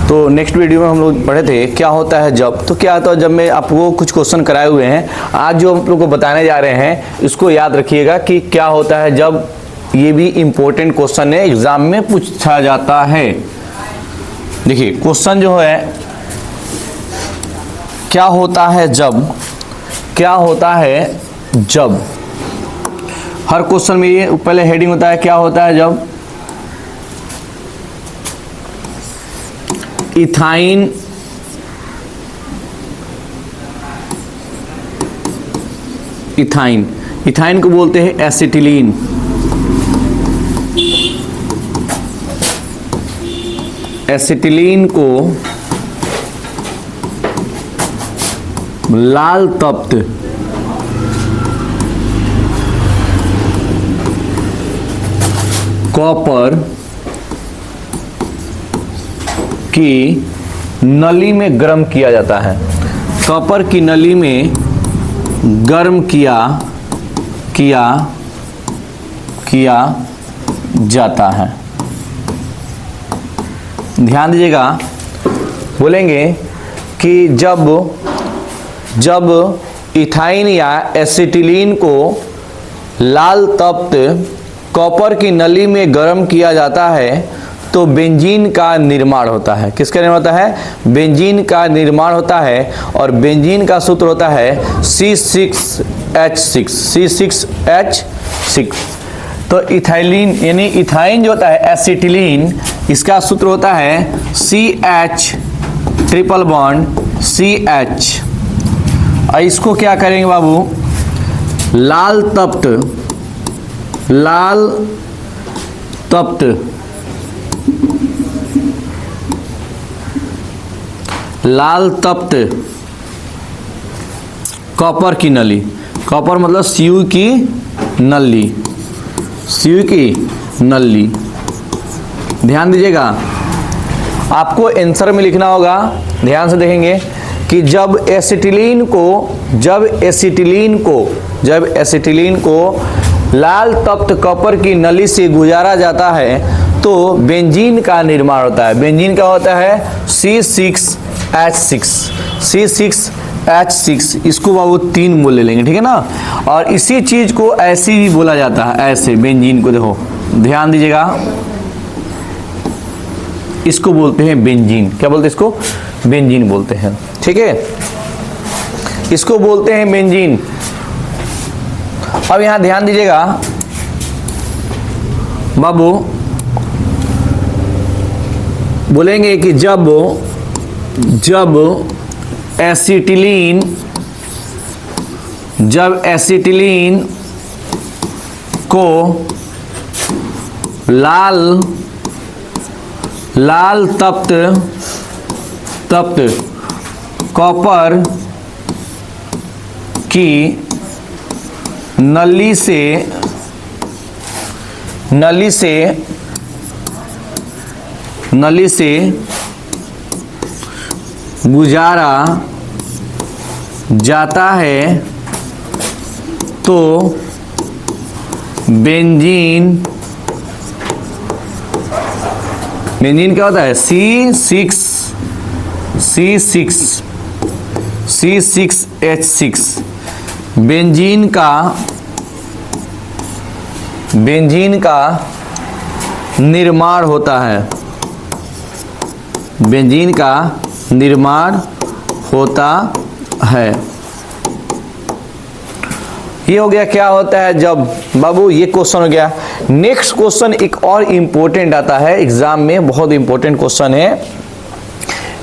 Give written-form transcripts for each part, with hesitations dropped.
तो next video में हम लोग पढ़े थे क्या होता है जब। तो क्या होता है जब में आपको कुछ क्वेश्चन कराए हुए हैं, आज जो हम लोग को बताने जा रहे हैं इसको याद रखिएगा कि क्या होता है जब। ये भी इंपॉर्टेंट क्वेश्चन है, एग्जाम में पूछा जाता है। देखिए क्वेश्चन जो है क्या होता है जब, क्या होता है जब। हर क्वेश्चन में ये पहले हेडिंग होता है क्या होता है जब। इथाइन इथाइन इथाइन को बोलते हैं एसिटिलीन। एसिटिलीन को लाल तप्त कॉपर की नली में गर्म किया जाता है। कॉपर की नली में गर्म किया जाता है। ध्यान दीजिएगा, बोलेंगे कि जब इथाइन या एसिटिलीन को लाल तप्त कॉपर की नली में गर्म किया जाता है तो बेंजीन का निर्माण होता है। किसका निर्माण होता है? बेंजीन का निर्माण होता है। और बेंजीन का सूत्र होता है C6H6। C6H6। तो इथाइलिन यानी इथाइन जो होता है एसिटिलीन, इसका सूत्र होता है CH ट्रिपल बॉन्ड CH। और इसको क्या करेंगे बाबू, लाल तप्त कॉपर की नली। कॉपर मतलब Cu की नली। ध्यान दीजिएगा, आपको आंसर में लिखना होगा। ध्यान से देखेंगे कि जब एसिटिलीन को लाल तप्त कॉपर की नली से गुजारा जाता है तो बेंजीन का निर्माण होता है। बेंजीन का होता है C6H6। इसको बाबू 3 बोल ले लेंगे, ठीक है ना। और इसी चीज को ऐसे भी बोला जाता है, ऐसे बेंजीन को देखो, ध्यान दीजिएगा, इसको बोलते हैं बेंजीन। क्या बोलते हैं इसको? बेंजीन बोलते हैं, ठीक है। इसको बोलते हैं बेंजीन। अब यहां ध्यान दीजिएगा बाबू, बोलेंगे कि जब एसिटिलीन को लाल तप्त कॉपर की नली से गुजारा जाता है तो बेंजीन क्या होता है? C6H6। बेंजीन का निर्माण होता है। बेंजीन का निर्माण होता है। ये हो गया क्या होता है जब। बाबू ये क्वेश्चन हो गया। नेक्स्ट क्वेश्चन एक और इंपॉर्टेंट आता है एग्जाम में, बहुत इंपॉर्टेंट क्वेश्चन है,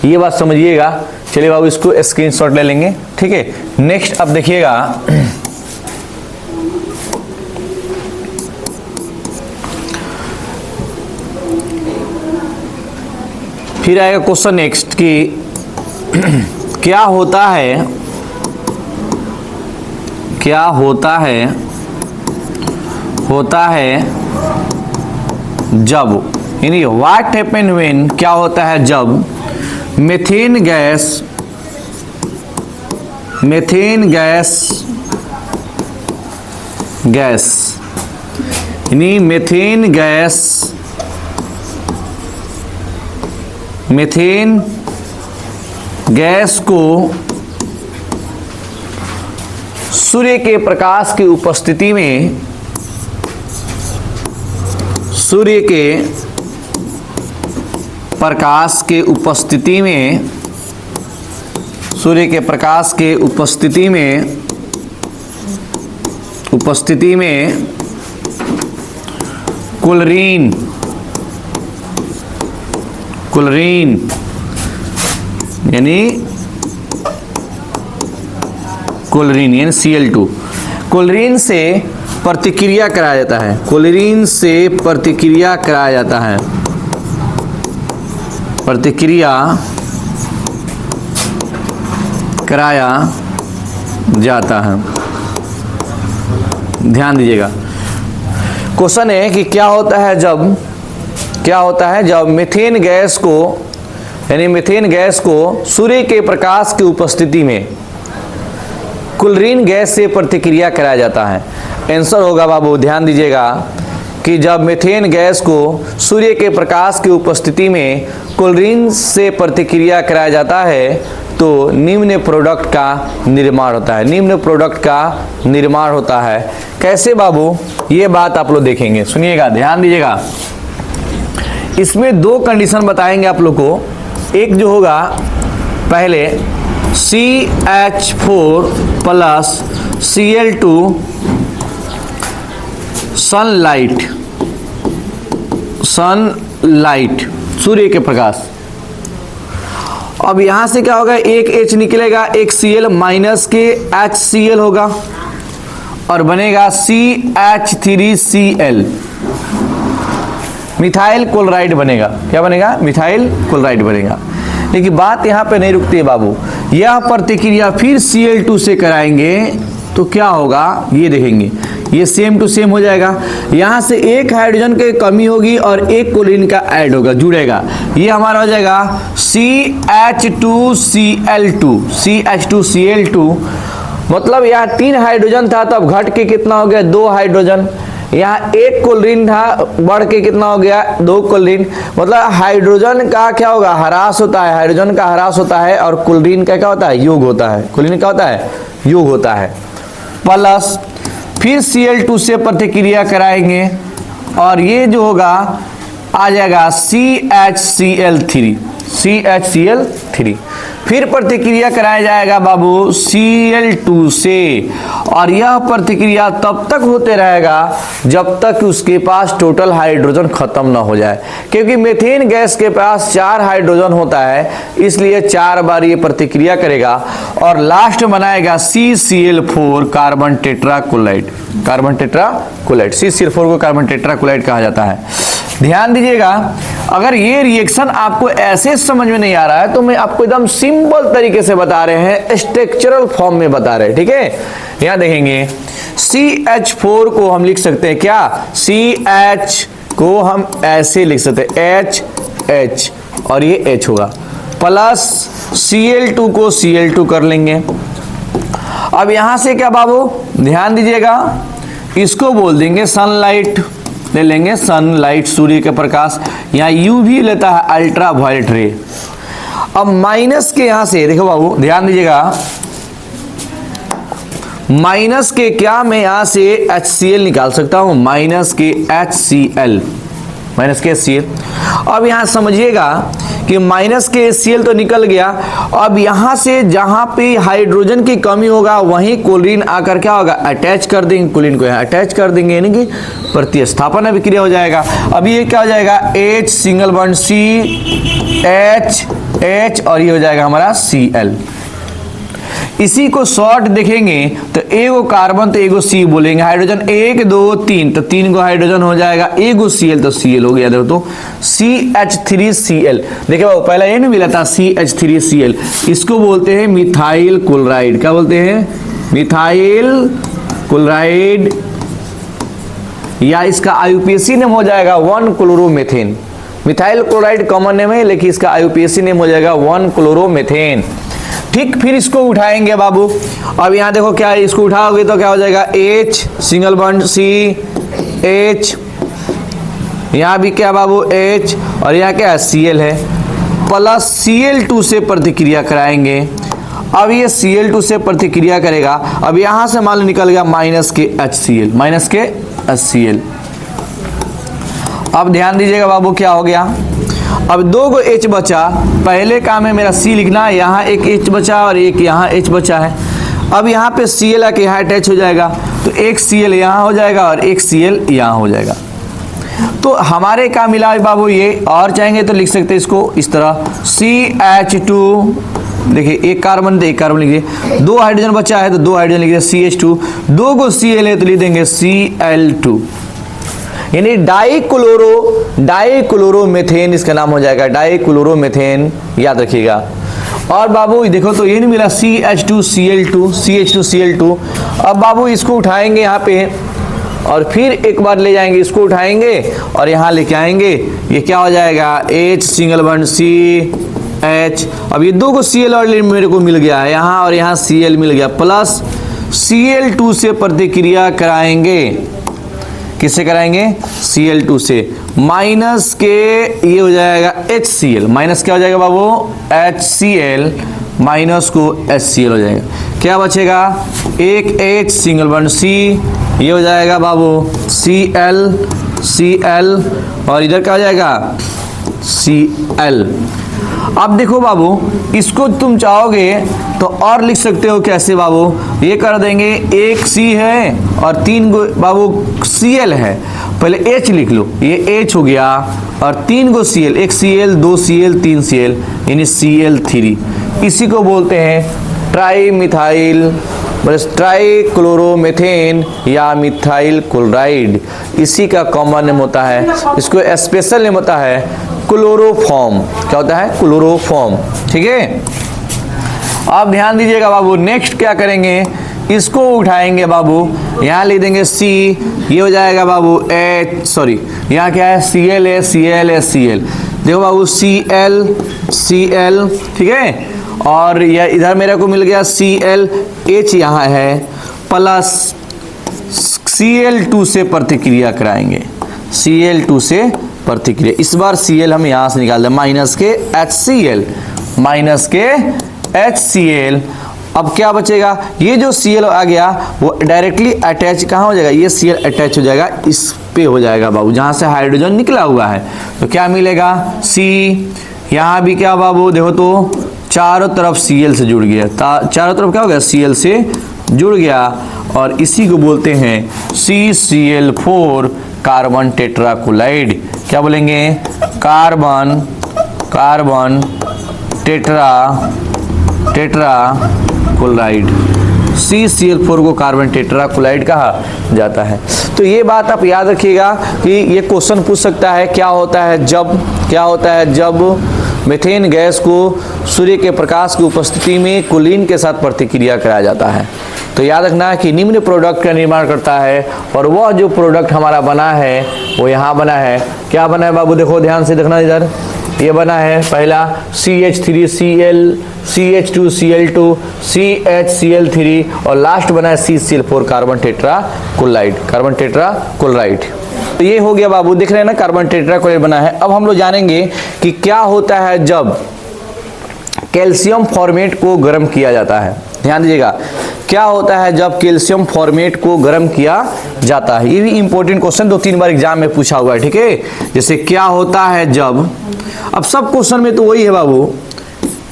ये बात समझिएगा। चलिए बाबू इसको स्क्रीनशॉट ले लेंगे, ठीक है। नेक्स्ट अब देखिएगा, फिर आएगा क्वेश्चन नेक्स्ट कि क्या होता है जब, यानी व्हाट हैपन व्हेन, क्या होता है जब मीथेन गैस यानी मीथेन गैस मीथेन गैस को सूर्य के प्रकाश की उपस्थिति में, सूर्य के प्रकाश के उपस्थिति में, सूर्य के प्रकाश के उपस्थिति में क्लोरीन यानी Cl2, क्लोरीन से प्रतिक्रिया कराया जाता है, क्लोरीन से प्रतिक्रिया कराया जाता है, प्रतिक्रिया कराया जाता है। ध्यान दीजिएगा, क्वेश्चन है कि क्या होता है जब मीथेन गैस को, यानी मीथेन गैस को सूर्य के प्रकाश की उपस्थिति में क्लोरीन गैस से प्रतिक्रिया कराया जाता है। आंसर होगा बाबू, ध्यान दीजिएगा, कि जब मीथेन गैस को सूर्य के प्रकाश की उपस्थिति में क्लोरीन से प्रतिक्रिया कराया जाता है तो निम्न प्रोडक्ट का निर्माण होता है, निम्न प्रोडक्ट का निर्माण होता है। कैसे बाबू, ये बात आप लोग देखेंगे, सुनिएगा, ध्यान दीजिएगा। इसमें दो कंडीशन बताएंगे आप लोग को। एक जो होगा पहले CH4 प्लस Cl2 सनलाइट सूर्य के प्रकाश। अब यहां से क्या होगा, एक H निकलेगा, एक Cl माइनस के HCl होगा और बनेगा CH3Cl, मिथाइल क्लोराइड बनेगा। क्या बनेगा? मिथाइल क्लोराइड बनेगा। लेकिन बात यहाँ पे नहीं रुकती है बाबू, यह प्रतिक्रिया फिर Cl2 से कराएंगे तो क्या होगा ये देखेंगे, ये सेम टू सेम हो जाएगा। यहाँ से एक हाइड्रोजन की कमी होगी और एक क्लोरीन का ऐड होगा, जुड़ेगा। ये हमारा हो जाएगा CH2Cl2, मतलब यहाँ 3 हाइड्रोजन था तब घट के कितना हो गया, 2 हाइड्रोजन। यहाँ एक क्लोरीन था, बढ़ के कितना हो गया, 2 क्लोरीन। मतलब हाइड्रोजन का क्या होगा, ह्रास होता है, हाइड्रोजन का ह्रास होता है और क्लोरीन का क्या होता है, योग होता है। क्लोरीन का होता है, योग होता है। प्लस फिर Cl2 से प्रतिक्रिया कराएंगे और ये जो होगा आ जाएगा CHCl3, फिर प्रतिक्रिया कराया जाएगा बाबू Cl2 से, और यह प्रतिक्रिया तब तक होते रहेगा जब तक उसके पास टोटल हाइड्रोजन खत्म ना हो जाए, क्योंकि मीथेन गैस के पास 4 हाइड्रोजन होता है, इसलिए 4 बार ये प्रतिक्रिया करेगा और लास्ट बनाएगा CCl4 कार्बन टेट्राक्लोराइड। CCl4 को कार्बन टेट्राक्लोराइड कहा जाता है। ध्यान दीजिएगा, अगर ये रिएक्शन आपको ऐसे समझ में नहीं आ रहा है तो मैं आपको एकदम सिंपल तरीके से बता रहे हैं, स्ट्रक्चरल फॉर्म में बता रहे हैं, ठीक है। यहां देखेंगे CH4 को हम लिख सकते हैं क्या, CH को हम ऐसे लिख सकते हैं HH और ये H होगा, प्लस Cl2 को Cl2 कर लेंगे। अब यहां से क्या बाबू, ध्यान दीजिएगा, इसको बोल देंगे सनलाइट, ले लेंगे सनलाइट, सूर्य के प्रकाश। यहाँ UV लेता है अल्ट्रा वायलेट रे। अब माइनस के यहां से देखो बाबू, ध्यान दीजिएगा, माइनस के क्या मैं यहां से HCl निकाल सकता हूं, माइनस के HCl। अब यहां समझिएगा कि माइनस के HCl तो निकल गया। अब यहां से जहां पे हाइड्रोजन की कमी होगा वहीं क्लोरीन आकर क्या होगा, अटैच कर देंगे, क्लोरीन को यहाँ अटैच कर देंगे, यानी कि प्रतिस्थापन अभिक्रिया हो जाएगा। अब ये क्या हो जाएगा, H सिंगल बॉन्ड CH और ये हो जाएगा हमारा Cl। इसी को शॉर्ट देखेंगे तो एगो कार्बन तो एगो C बोलेंगे, हाइड्रोजन 1 2 3 तो 3 गो हाइड्रोजन हो जाएगा, एगो Cl तो Cl हो गया। देखो तो CH3Cl, देखिए वो पहला ये नहीं मिला था CH3Cl, इसको बोलते हैं मिथाइल क्लोराइड। क्या बोलते हैं, मिथाइल क्लोराइड, या इसका IUPAC नेम हो जाएगा 1-क्लोरोमेथेन। मिथाइल क्लोराइड कॉमन नेम है, लेकिन इसका IUPAC नेम हो जाएगा 1-क्लोरोमेथेन। ठीक, फिर इसको उठाएंगे बाबू। अब यहाँ देखो क्या है, इसको उठाओगे तो क्या हो जाएगा, H सिंगल बॉन्ड CH, यहाँ भी क्या बाबू H और यहाँ क्या है Cl है। प्लस Cl2 से प्रतिक्रिया कराएंगे। अब ये Cl2 से प्रतिक्रिया करेगा, अब यहां से मान लो निकल गया माइनस के HCl, माइनस के HCl। अब ध्यान दीजिएगा बाबू क्या हो गया, अब 2 गो H बचा, पहले काम है मेरा C लिखना, यहाँ एक H बचा और एक यहाँ H बचा है। अब यहाँ पे Cl आके यहाँ अटैच हो जाएगा, तो एक Cl यहाँ हो जाएगा और एक Cl यहाँ हो जाएगा। तो हमारे क्या मिला है बाबू ये, और चाहेंगे तो लिख सकते हैं इसको इस तरह CH2, देखिए एक कार्बन तो एक कार्बन लिख दिए, 2 हाइड्रोजन बचा है तो 2 हाइड्रोजन लिख दिए CH2, 2 को Cl है तो लिख देंगे Cl2, यानी डाइक्लोरोमेथेन इसका नाम हो जाएगा, डाइक्लोरोमेथेन, याद रखिएगा। और बाबू देखो तो ये नहीं मिला CH2Cl2। अब बाबू इसको उठाएंगे यहाँ पे और फिर एक बार ले जाएंगे, इसको उठाएंगे और यहाँ लेके आएंगे, ये क्या हो जाएगा H सिंगल बॉन्ड CH। अब ये 2 को Cl और मेरे को मिल गया है यहाँ, और यहाँ Cl मिल गया, प्लस Cl2 से प्रतिक्रिया कराएंगे, किससे कराएंगे Cl2 से, माइनस के ये हो जाएगा HCl, माइनस क्या हो जाएगा बाबू HCl, माइनस को HCl हो जाएगा, क्या बचेगा एक H सिंगल बॉन्ड C, ये हो जाएगा बाबू Cl, और इधर क्या हो जाएगा Cl। अब देखो बाबू इसको तुम चाहोगे तो और लिख सकते हो, कैसे बाबू, ये कर देंगे एक C है और 3 गो बाबू Cl है, पहले H लिख लो, ये H हो गया और 3 गो Cl, एक Cl 2 Cl 3 Cl यानी Cl3, इसी को बोलते हैं ट्राई मिथाइल ट्राइक्लोरोमेथेन या मिथाइल क्लोराइड, इसी का कॉमन नेम होता है, इसको स्पेशल नेम होता है क्लोरोफॉर्म, क्या होता है क्लोरोफॉर्म, ठीक है। अब ध्यान दीजिएगा बाबू, नेक्स्ट क्या करेंगे, इसको उठाएंगे बाबू, यहाँ लिख देंगे C, ये हो जाएगा बाबू यहाँ क्या है Cl है, Cl, देखो बाबू Cl, ठीक है, और यह इधर मेरे को मिल गया Cl, H यहाँ है, प्लस Cl2 से प्रतिक्रिया कराएंगे, Cl2 से प्रतिक्रिया, इस बार Cl हम यहाँ से निकाल दें, माइनस के HCl, अब क्या बचेगा, ये जो Cl आ गया वो डायरेक्टली अटैच कहाँ हो जाएगा, ये Cl अटैच हो जाएगा इस पे हो जाएगा बाबू, जहाँ से हाइड्रोजन निकला हुआ है, तो क्या मिलेगा C, यहाँ भी क्या बाबू देखो तो चारों तरफ Cl से जुड़ गया, चारों तरफ क्या हो गया Cl से जुड़ गया, और इसी को बोलते हैं CCl4 कार्बन टेट्राक्लोराइड, क्या बोलेंगे कार्बन टेट्राक्लोराइड, CCl4 को कार्बन टेट्राक्लोराइड कहा जाता है। तो ये बात आप याद रखिएगा कि ये क्वेश्चन पूछ सकता है, क्या होता है जब मीथेन गैस को सूर्य के प्रकाश की उपस्थिति में कुलीन के साथ प्रतिक्रिया कराया जाता है। तो याद रखना कि निम्न प्रोडक्ट का निर्माण करता है, और वह जो प्रोडक्ट हमारा बना है वो यहाँ बना है, क्या बना है बाबू, देखो ध्यान से देखना, इधर ये बना है पहला CH3Cl, CH2Cl2, CHCl3, और लास्ट बना है CCl4 कार्बन टेट्राक्लोराइड। तो ये हो गया बाबू, देख रहे हैं ना कार्बन टेट्राक्लोराइड बना है। अब हम लोग जानेंगे कि क्या होता है जब कैल्शियम फॉर्मेट को गर्म किया जाता है। ध्यान दीजिएगा, क्या होता है जब कैल्शियम फॉर्मेट को गर्म किया जाता है, ये भी इंपॉर्टेंट क्वेश्चन 2-3 बार एग्जाम में पूछा हुआ है, ठीक है। जैसे क्या होता है जब, अब सब क्वेश्चन में तो वही है बाबू,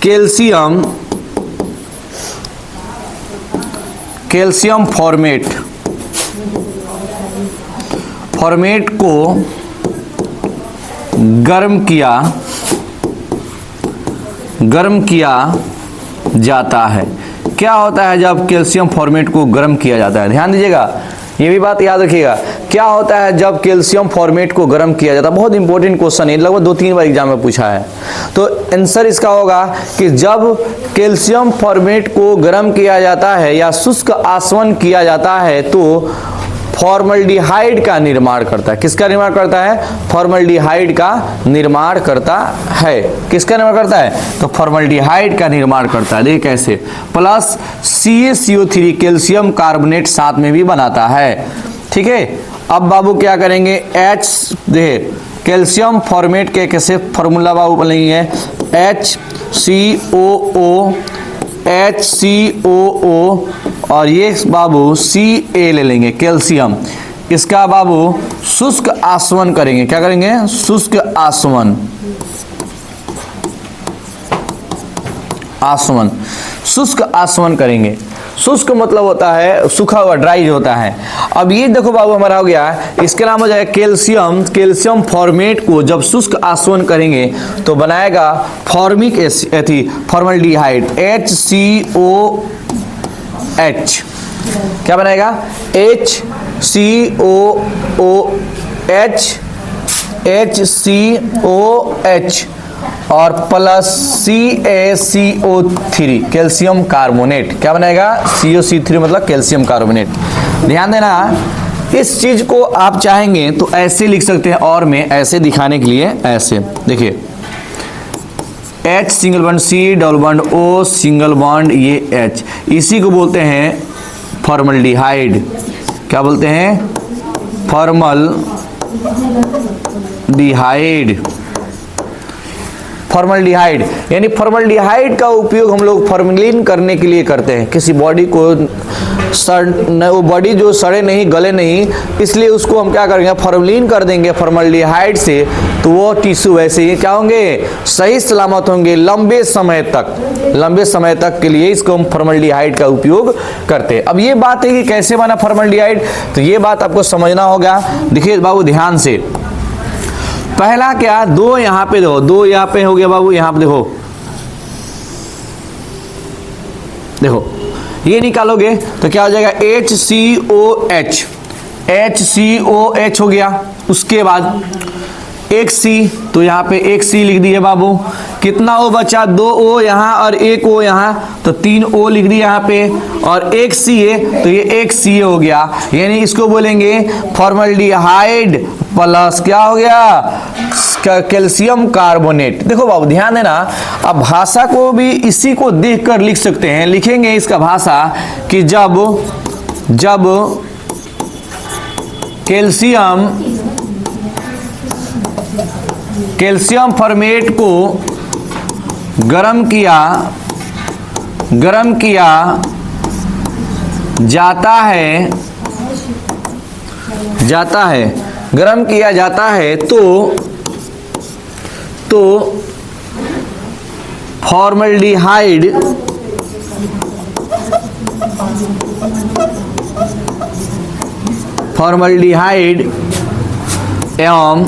कैल्शियम फॉर्मेट को गर्म किया जाता है। क्या होता है जब कैल्शियम फॉर्मेट को गर्म किया जाता है, ध्यान दीजिएगा, ये भी बात याद रखिएगा, क्या होता है जब कैल्शियम फॉर्मेट को गर्म किया जाता है। बहुत इंपॉर्टेंट क्वेश्चन है, लगभग 2-3 बार एग्जाम में पूछा है। तो आंसर इसका होगा कि जब कैल्शियम फॉर्मेट को गर्म किया जाता है या शुष्क आसवन किया जाता है तो फॉर्मल्डिहाइड का निर्माण करता है। किसका निर्माण करता है, फॉर्मल्डिहाइड का निर्माण करता है। किसका निर्माण करता है, तो फॉर्मल्डिहाइड का निर्माण करता है। देखिए कैसे, प्लस CaCO3 कैल्शियम कार्बोनेट साथ में भी बनाता है, ठीक है। अब बाबू क्या करेंगे, H देखिए कैल्शियम फॉर्मेट के कैसे फॉर्मूला बाबू नहीं है, HCOO, HCOO और ये बाबू Ca ले लेंगे, कैल्शियम। इसका बाबू शुष्क आसवन करेंगे। क्या करेंगे? शुष्क आसवन, आसवन, शुष्क आसवन करेंगे। शुष्क मतलब होता है सूखा हुआ, ड्राई जो होता है। अब ये देखो बाबू हमारा हो गया, इसके नाम हो जाएगा कैल्शियम। कैल्शियम फॉर्मेट को जब शुष्क आसवन करेंगे तो बनाएगा फॉर्मिक एसिड, फॉर्मल्डिहाइड, HCOH। क्या बनेगा? HCOH और प्लस CaCO3, कैल्शियम कार्बोनेट। क्या बनेगा? CaCO3 मतलब कैल्शियम कार्बोनेट। ध्यान देना, इस चीज को आप चाहेंगे तो ऐसे लिख सकते हैं, और में ऐसे दिखाने के लिए ऐसे देखिए, H single bond C double bond O single bond ये H, इसी को बोलते हैं फॉर्मल्डिहाइड। क्या बोलते हैं? फॉर्मल्डिहाइड। फॉर्मल्डिहाइड यानी फॉर्मल्डिहाइड का उपयोग हम लोग फॉर्मेलिन करने के लिए करते हैं। किसी बॉडी को वो बॉडी जो सड़े नहीं, गले नहीं, इसलिए उसको हम क्या करेंगे? फॉर्मेलिन कर देंगे फॉर्मल्डिहाइड से, तो वो टिश्यू वैसे ही क्या होंगे? सही सलामत होंगे लंबे समय तक। लंबे समय तक के लिए इसको हम फॉर्मल्डिहाइड का उपयोग करते हैं। अब ये बात है कि कैसे बना फॉर्मल्डिहाइड, तो ये बात आपको समझना होगा। देखिए बाबू ध्यान से, पहला क्या, दो यहाँ पे देखो, दो यहाँ पे हो गया बाबू, यहाँ पे देखो, देखो ये निकालोगे तो क्या हो जाएगा? HCOH, HCOH हो गया। उसके बाद एक C, तो यहाँ पे एक C लिख दिए बाबू। कितना O बचा? 2 O यहाँ और 1 O यहाँ, तो 3 O लिख दिए यहाँ पे, और एक Ca, तो ये एक Ca हो गया। यानी इसको बोलेंगे फॉर्मल्डिहाइड प्लस क्या हो गया? Calcium carbonate. देखो बाबू ध्यान देना, अब भाषा को भी इसी को देखकर लिख सकते हैं। लिखेंगे इसका भाषा कि जब कैल्शियम फॉर्मेट को गरम किया जाता है तो फॉर्मल्डिहाइड एवं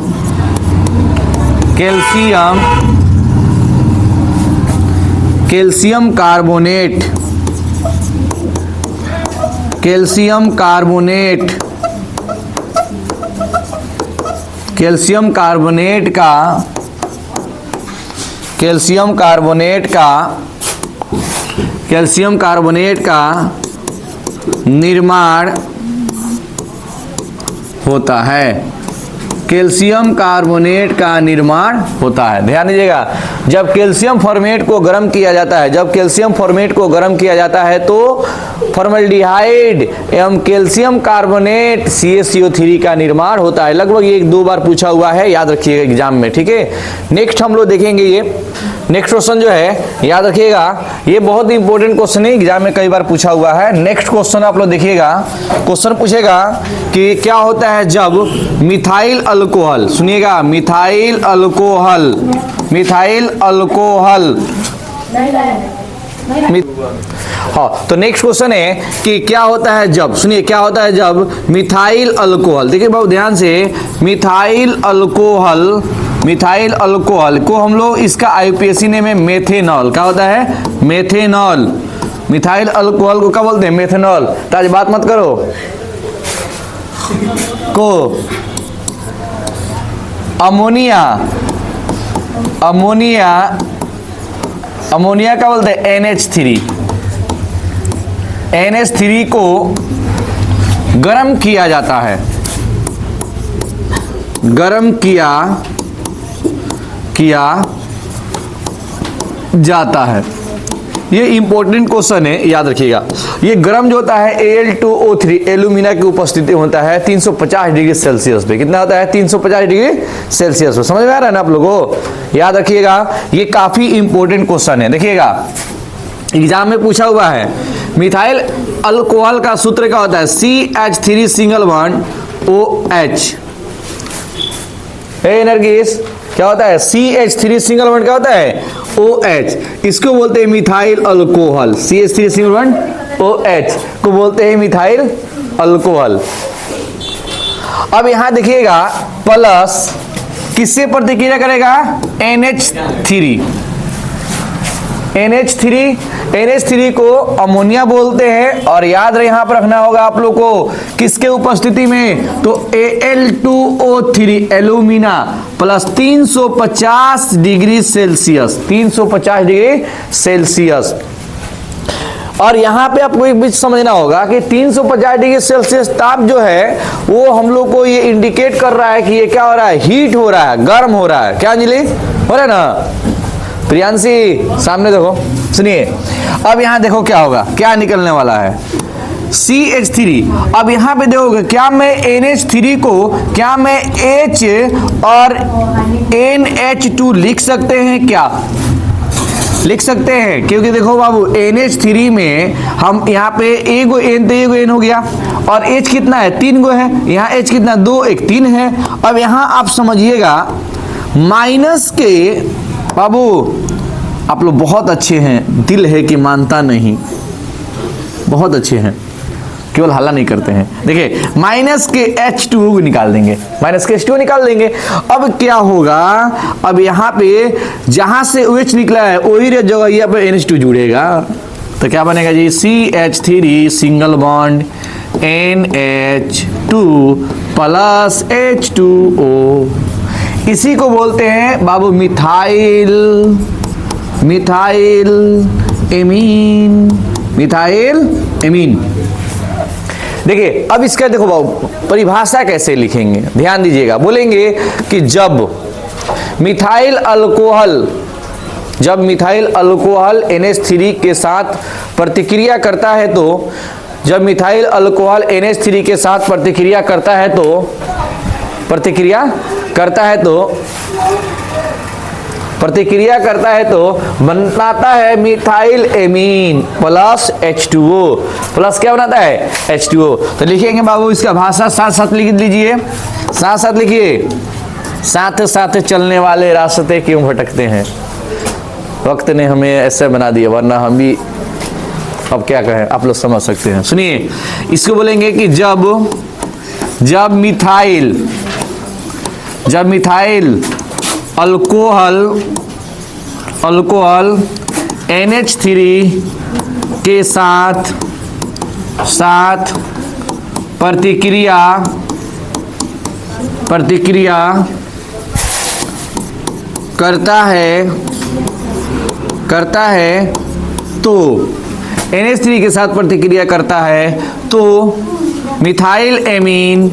कैल्शियम कार्बोनेट का निर्माण होता है। कैल्शियम कार्बोनेट का निर्माण होता है। ध्यान दीजिएगा, जब कैल्शियम फॉर्मेट को गर्म किया जाता है, तो फॉर्मल्डिहाइड एवं कैल्शियम कार्बोनेट CaCO3 का निर्माण होता है। लगभग ये 2 बार पूछा हुआ है, याद रखिएगा एग्जाम में, ठीक है। नेक्स्ट हम लोग देखेंगे, ये नेक्स्ट क्वेश्चन जो है याद रखिएगा, ये बहुत इंपॉर्टेंट क्वेश्चन है, एग्जाम में कई बार पूछा हुआ है। नेक्स्ट क्वेश्चन आप लोग देखिएगा, क्वेश्चन पूछेगा कि क्या होता है जब मिथाइल अल्कोहल, सुनिएगा, मिथाइल अल्कोहल। हाँ, तो नेक्स्ट क्वेश्चन है कि क्या होता है जब, सुनिए, क्या होता है जब मिथाइल अल्कोहल, देखिए बहुत ध्यान से, मिथाइल अल्कोहल को हम लोग इसका IUPAC नेम है मेथेनॉल। क्या होता है? मेथेनॉल। मिथाइल अल्कोहल को क्या बोलते हैं? मेथेनॉल। तो आज बात मत करो को अमोनिया क्या बोलते हैं? NH3। NH3 को गर्म किया जाता है, गर्म किया जाता है। ये इंपॉर्टेंट क्वेश्चन है, याद रखिएगा। ये गर्म जो होता है Al2O3 एल्यूमिना की उपस्थिति होता है 350 डिग्री सेल्सियस पे। कितना होता है? 350 डिग्री सेल्सियस पे। समझ में आ रहा है ना आप लोगों को? याद रखिएगा, ये काफी इंपॉर्टेंट क्वेश्चन है। देखिएगा एग्जाम में पूछा हुआ है, मिथाइल अल्कोहल का सूत्र क्या होता है? CH3 single bond OH। Nargis, क्या होता है? CH3 सिंगल बॉन्ड क्या होता है? OH। इसको बोलते हैं methyl alcohol. CH3 single bond OH को बोलते हैं मिथाइल अल्कोहल। अब यहां देखिएगा प्लस किससे प्रतिक्रिया करेगा? NH3। NH3 को अमोनिया बोलते हैं। और याद रहे, यहां पर रखना होगा आप लोग को किसके उपस्थिति में? तो Al2O3 alumina plus 350 degree Celsius, 350 degree Celsius. और यहां पे आपको एक बीच समझना होगा कि 350 डिग्री सेल्सियस ताप जो है वो हम लोग को ये इंडिकेट कर रहा है कि ये क्या हो रहा है? हीट हो रहा है, गर्म हो रहा है। क्या अंजलि हो रहा है ना? प्रियांशी सामने देखो, सुनिए। अब यहां देखो क्या होगा, क्या निकलने वाला है? CH3। अब यहां पे देखोगे, क्या मैं NH3 को क्या मैं H और NH2 लिख सकते हैं? क्या लिख सकते हैं? क्योंकि देखो बाबू, NH3 में हम यहाँ पे एगो N तो एगो N हो गया, और H कितना है? 3 गो है। यहाँ H कितना? 2 1 3 है। अब यहाँ आप समझिएगा माइनस के, बाबू आप लोग बहुत अच्छे हैं, दिल है कि मानता नहीं, बहुत अच्छे हैं, केवल हल्ला नहीं करते हैं। देखिए माइनस के H2 निकाल देंगे, माइनस के H2 निकाल देंगे। अब क्या होगा? अब यहाँ पे जहां से OH निकला है वही जगह यहाँ पे NH2 जुड़ेगा, तो क्या बनेगा जी? CH3 single bond NH2 plus H2O। इसी को बोलते हैं बाबू मिथाइल एमीन। देखिए अब इसका देखो बाबू परिभाषा कैसे लिखेंगे, ध्यान दीजिएगा। बोलेंगे कि जब मिथाइल अल्कोहल NH3 के साथ प्रतिक्रिया करता है तो, जब मिथाइल अल्कोहल NH3 के साथ प्रतिक्रिया करता है तो बनाता है methyl amine plus H2O। Plus क्या बनाता है? H2O। तो लिखेंगे बाबू इसका भाषा, साथ साथ लिख लीजिए, साथ साथ लिखिए। साथ साथ चलने वाले रास्ते क्यों भटकते हैं? वक्त ने हमें ऐसे बना दिया, वरना हम भी अब क्या कहें, आप लोग समझ सकते हैं। सुनिए, इसको बोलेंगे कि जब मिथाइल अल्कोहल NH3 के साथ प्रतिक्रिया करता है तो NH3 के साथ प्रतिक्रिया करता है तो मिथाइल एमीन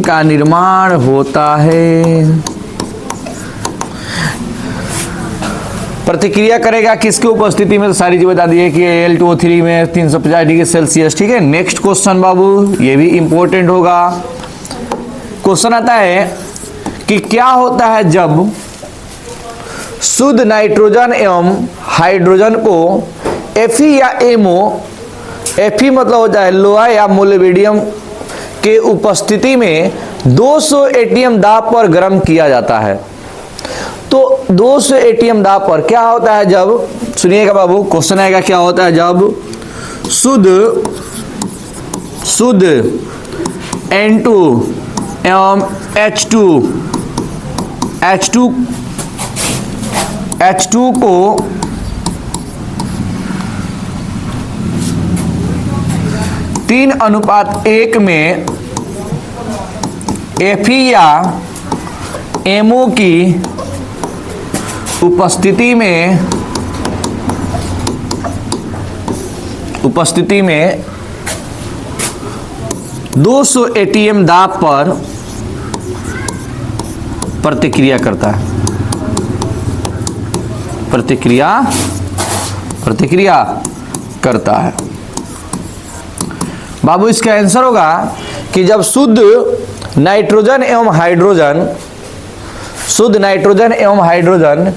का निर्माण होता है। प्रतिक्रिया करेगा किसकी उपस्थिति में? तो सारी चीज बता दी है कि Al2O3 में 350 डिग्री सेल्सियस। ठीक है, नेक्स्ट क्वेश्चन बाबू, ये भी इंपॉर्टेंट होगा। क्वेश्चन आता है कि क्या होता है जब शुद्ध नाइट्रोजन एवं हाइड्रोजन को Fe या MO, Fe मतलब होता है लोहा या मोलिब्डेनम के उपस्थिति में 200 ATM दाब पर गर्म किया जाता है। तो 200 ATM दाब पर क्या होता है जब, सुनिएगा बाबू क्वेश्चन आएगा, क्या होता है जब शुद्ध N2 एवं H2 को 3:1 में Fe या MO की उपस्थिति में 200 ATM दाब पर प्रतिक्रिया करता है। प्रतिक्रिया करता है। बाबू इसका आंसर होगा कि जब शुद्ध नाइट्रोजन एवं हाइड्रोजन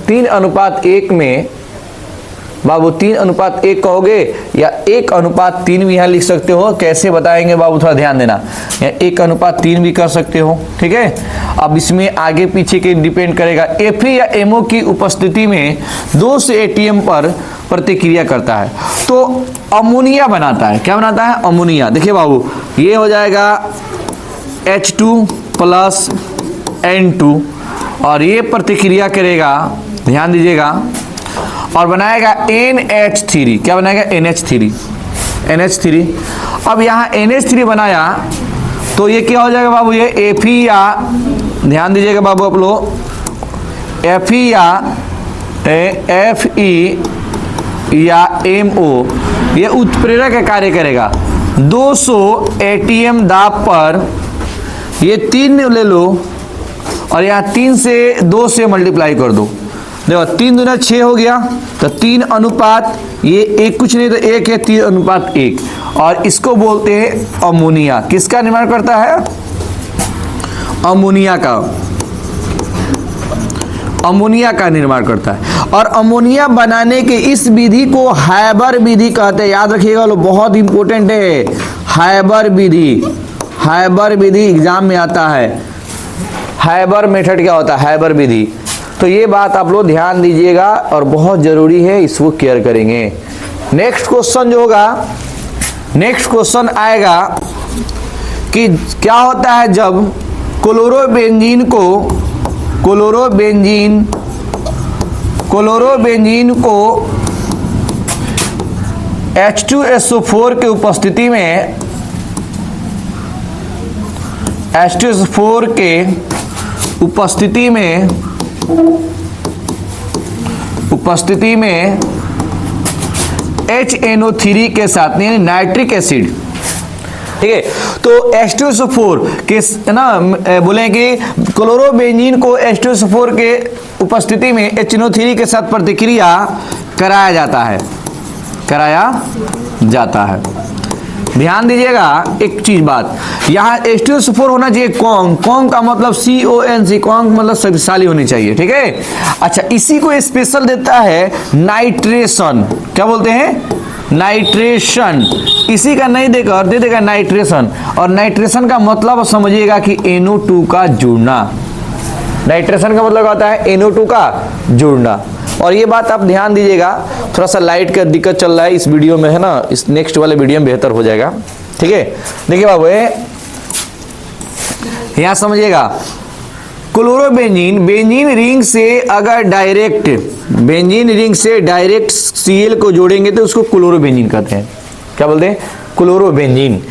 3:1 में, बाबू 3:1 कहोगे या 1:3 भी यहां लिख सकते हो। कैसे बताएंगे बाबू, थोड़ा ध्यान देना। 1:3 भी कर सकते हो, ठीक है। अब इसमें आगे पीछे के डिपेंड करेगा। Fe या MO की उपस्थिति में 200 ATM पर प्रतिक्रिया करता है तो अमोनिया बनाता है। क्या बनाता है? अमोनिया। देखिए बाबू, ये हो जाएगा H2 प्लस N2 और ये प्रतिक्रिया करेगा, ध्यान दीजिएगा, और बनाएगा NH3। क्या बनाएगा? NH3। अब यहाँ NH3 बनाया तो ये क्या हो जाएगा बाबू? ये Fe या, ध्यान दीजिएगा बाबू आप लोग, Fe या Fe या MO, ये उत्प्रेरक का कार्य करेगा। 200 ATM दाब पर ये 3 ले लो और यहाँ 3 से 2 से मल्टीप्लाई कर दो। देखो 3 दूना 6 हो गया, तो 3 अनुपात ये 1 कुछ नहीं तो 1 है, 3:1 और इसको बोलते हैं अमोनिया। किसका निर्माण करता है? अमोनिया का निर्माण करता है। और अमोनिया बनाने के इस विधि को हाइबर विधि कहते हैं। याद रखिएगा, लो बहुत इंपॉर्टेंट है। हाइबर विधि एग्जाम में आता है। हाइबर मेथड क्या होता है? हाइबर विधि। तो ये बात आप लोग ध्यान दीजिएगा और बहुत जरूरी है, इसको केयर करेंगे। नेक्स्ट क्वेश्चन जो होगा, नेक्स्ट क्वेश्चन आएगा कि क्या होता है जब क्लोरोबेंजीन को H2SO4 के उपस्थिति में HNO3 के साथ, यानी नाइट्रिक एसिड, ठीक है। तो H2SO4 के ना बोलेंगे क्लोरोबेंजीन को H2SO4 के उपस्थिति में HNO3 के साथ प्रतिक्रिया कराया जाता है। ध्यान दीजिएगा एक चीज बात, यहाँ H2SO4 होना चाहिए कौन का मतलब CONC, कौन मतलब शक्तिशाली होनी चाहिए, ठीक है। अच्छा, इसी को स्पेशल देता है नाइट्रेशन। क्या बोलते हैं? नाइट्रेशन। इसी का नहीं देकर दे देगा नाइट्रेशन। और नाइट्रेशन का मतलब समझिएगा कि NO2 का जुड़ना। नाइट्रेशन का मतलब होता है NO2 का जुड़ना। और ये बात आप ध्यान दीजिएगा, थोड़ा सा लाइट का दिक्कत चल रहा है इस वीडियो में, है ना। इस नेक्स्ट वाले वीडियो में बेहतर हो जाएगा, ठीक है। देखिए बाबू, यहां समझिएगा, बेंजीन रिंग से अगर डायरेक्ट Cl को जोड़ेंगे तो उसको क्लोरोबेंजीन कहते हैं। क्या बोलते हैं? क्लोरोबेंजीन।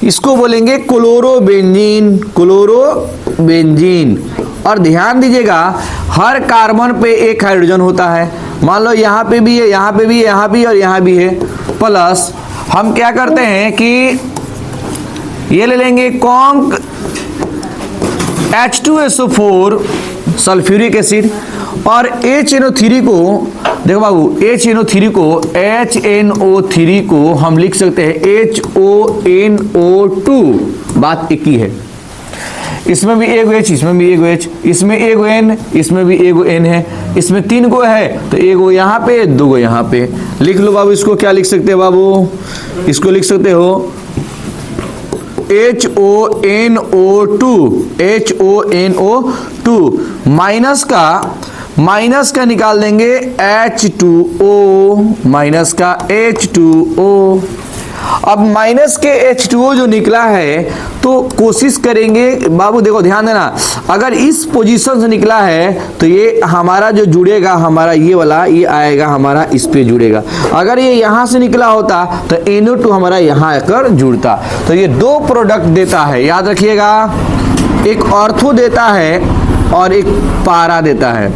इसको बोलेंगे क्लोरोबेंजीन। और ध्यान दीजिएगा, हर कार्बन पे एक हाइड्रोजन होता है। मान लो यहाँ पे भी है, यहाँ पे भी है, यहाँ भी और यहाँ भी है। प्लस हम क्या करते हैं कि ये ले लेंगे कॉन्क H2SO4 सल्फ्यूरिक एसिड और HNO3 को, देखो बाबू, HNO3 को हम लिख सकते हैं HONO2। बात एक ही है। इसमें भी एक H, इसमें भी एक H, इसमें एक N, इसमें भी एक N है। इसमें 3 गो है तो एक गो यहाँ पे, 2 गो यहाँ पे। लिख लो बाबू, इसको क्या लिख सकते हैं बाबू? इसको लिख सकते हो HONO2। माइनस का निकाल देंगे H2O, माइनस का H2O। अब माइनस के H2O जो निकला है तो कोशिश करेंगे बाबू, देखो ध्यान देना, अगर इस पोजीशन से निकला है तो ये हमारा जो जुड़ेगा, हमारा ये वाला, ये आएगा हमारा इस पे जुड़ेगा। अगर ये यहाँ से निकला होता तो NO2 हमारा यहाँ आकर जुड़ता। तो ये 2 प्रोडक्ट देता है, याद रखिएगा, एक ऑर्थो देता है और एक पारा देता है।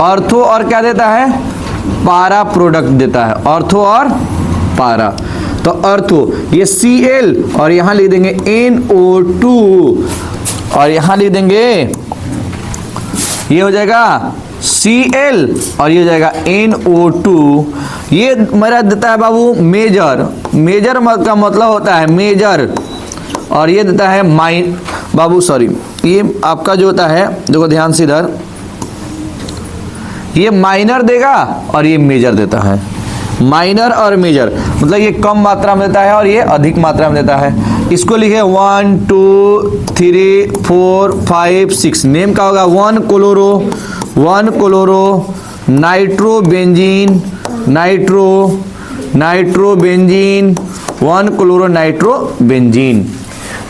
ऑर्थो और क्या देता है? पारा प्रोडक्ट देता है, ऑर्थो और पारा। तो अर्थो, ये Cl और यहां लिख देंगे NO2 और यहां लिख देंगे, ये हो जाएगा Cl और ये हो जाएगा NO2। ये मेरा देता है बाबू मेजर, मेजर का मतलब होता है मेजर, और ये देता है बाबू सॉरी, ये आपका जो होता है, देखो ध्यान से इधर, ये माइनर देगा और ये मेजर देता है। माइनर और मेजर मतलब ये कम मात्रा में देता है और ये अधिक मात्रा में देता है। इसको लिखे 1 2 3 4 5 6। नेम का होगा 1 chloro nitrobenzene, nitrobenzene 1 chloro nitrobenzene.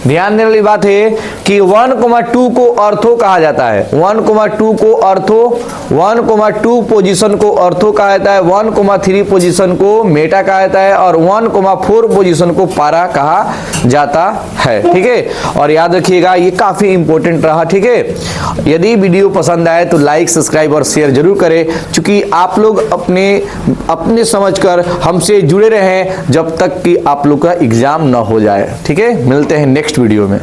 ध्यान देने वाली बात है कि 1,2 को ऑर्थो कहा जाता है, 1,2 को ऑर्थो, 1,2 पोजीशन को ऑर्थो कहा जाता है, 1,3 पोजीशन को मेटा कहा जाता है और 1,4 पोजीशन को पारा कहा जाता है। ठीक है, और याद रखिएगा ये काफी इंपॉर्टेंट रहा। ठीक है, यदि वीडियो पसंद आए तो लाइक, सब्सक्राइब और शेयर जरूर करें, क्योंकि आप लोग अपने समझकर हमसे जुड़े रहें जब तक कि आप लोग का एग्जाम ना हो जाए। ठीक है, मिलते हैं नेक्स्ट वीडियो में।